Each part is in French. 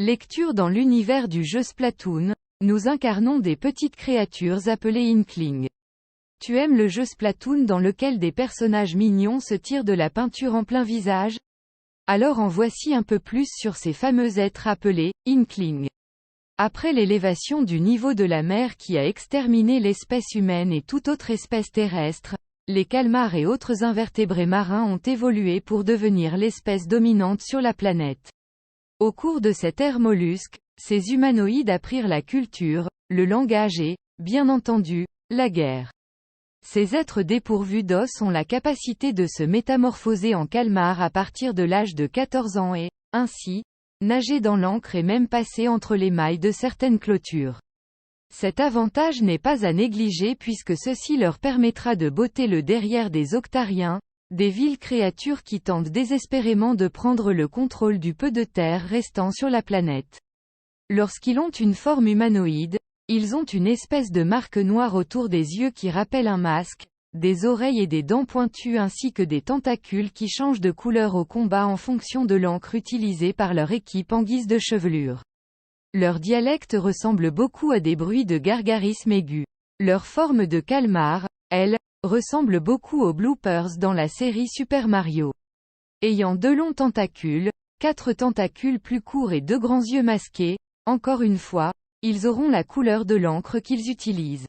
Lecture dans l'univers du jeu Splatoon, nous incarnons des petites créatures appelées Inklings. Tu aimes le jeu Splatoon dans lequel des personnages mignons se tirent de la peinture en plein visage? Alors en voici un peu plus sur ces fameux êtres appelés Inklings. Après l'élévation du niveau de la mer qui a exterminé l'espèce humaine et toute autre espèce terrestre, les calmars et autres invertébrés marins ont évolué pour devenir l'espèce dominante sur la planète. Au cours de cette ère mollusque, ces humanoïdes apprirent la culture, le langage et, bien entendu, la guerre. Ces êtres dépourvus d'os ont la capacité de se métamorphoser en calmar à partir de l'âge de 14 ans et, ainsi, nager dans l'encre et même passer entre les mailles de certaines clôtures. Cet avantage n'est pas à négliger puisque ceci leur permettra de botter le derrière des octariens, des viles créatures qui tentent désespérément de prendre le contrôle du peu de terre restant sur la planète. Lorsqu'ils ont une forme humanoïde, ils ont une espèce de marque noire autour des yeux qui rappelle un masque, des oreilles et des dents pointues ainsi que des tentacules qui changent de couleur au combat en fonction de l'encre utilisée par leur équipe en guise de chevelure. Leur dialecte ressemble beaucoup à des bruits de gargarisme aigu. Leur forme de calmar, elle, ressemble beaucoup aux bloopers dans la série Super Mario. Ayant 2 longs tentacules, 4 tentacules plus courts et 2 grands yeux masqués, encore une fois, ils auront la couleur de l'encre qu'ils utilisent.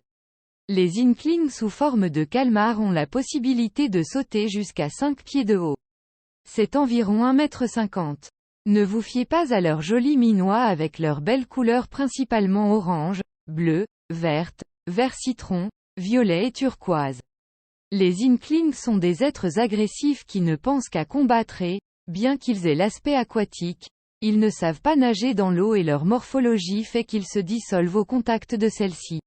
Les Inklings sous forme de calmar ont la possibilité de sauter jusqu'à 5 pieds de haut. C'est environ 1,50 m. Ne vous fiez pas à leurs jolis minois avec leurs belles couleurs principalement orange, bleu, verte, vert citron, violet et turquoise. Les Inklings sont des êtres agressifs qui ne pensent qu'à combattre et, bien qu'ils aient l'aspect aquatique, ils ne savent pas nager dans l'eau et leur morphologie fait qu'ils se dissolvent au contact de celle-ci.